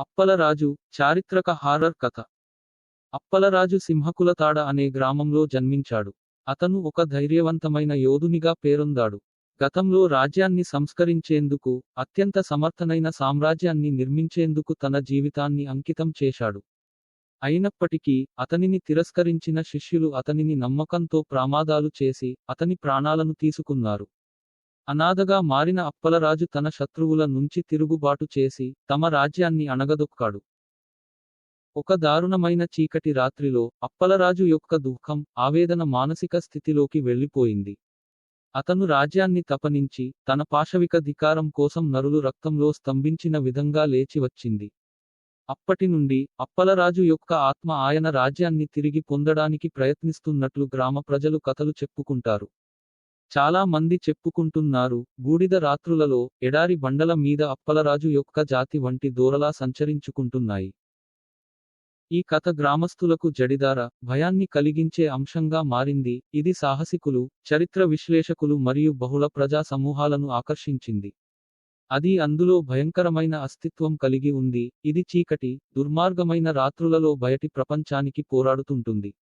అప్పలరాజు చారిత్రక హారర్ కథ. అప్పలరాజు సింహకులతాడ అనే గ్రామంలో జన్మించాడు. అతను ఒక ధైర్యవంతమైన యోధునిగా పేరొందాడు. గతంలో రాజ్యాన్ని సంస్కరించేందుకు, అత్యంత సమర్థనైన సామ్రాజ్యాన్ని నిర్మించేందుకు తన జీవితాన్ని అంకితం చేశాడు. అయినప్పటికీ, అతనిని తిరస్కరించిన శిష్యులు అతనిని నమ్మకంతో ప్రమాదాలు చేసి, అతని ప్రాణాలను తీసుకున్నారు. అనాథగా మారిన అప్పలరాజు తన శత్రువుల నుంచి తిరుగుబాటు చేసి, తమ రాజ్యాన్ని అణగదొక్కాడు. ఒక దారుణమైన చీకటి రాత్రిలో, అప్పలరాజు యొక్క దుఃఖం, ఆవేదన మానసిక స్థితిలోకి వెళ్ళిపోయింది. అతను రాజ్యాన్ని తపనించి, తన పాశవిక ధికారం కోసం నరులు రక్తంలో స్తంభించిన విధంగా లేచి వచ్చింది. అప్పటి నుండి, అప్పలరాజు యొక్క ఆత్మ ఆయన రాజ్యాన్ని తిరిగి పొందడానికి ప్రయత్నిస్తున్నట్లు గ్రామ ప్రజలు కథలు చెప్పుకుంటారు. చాలా మంది చెప్పుకుంటున్నారు, బూడిద రాత్రులలో, ఎడారి బండల మీద అప్పలరాజు యొక్క జాతి వంటి దూరలా సంచరించుకుంటున్నాయి. ఈ కథ గ్రామస్తులకు జడిదార, భయాన్ని కలిగించే అంశంగా మారింది. ఇది సాహసికులు, చరిత్ర విశ్లేషకులు మరియు బహుళ ప్రజా సమూహాలను ఆకర్షించింది. అది అందులో భయంకరమైన అస్తిత్వం కలిగి ఉంది. ఇది చీకటి, దుర్మార్గమైన రాత్రులలో బయటి ప్రపంచానికి పోరాడుతుంటుంది.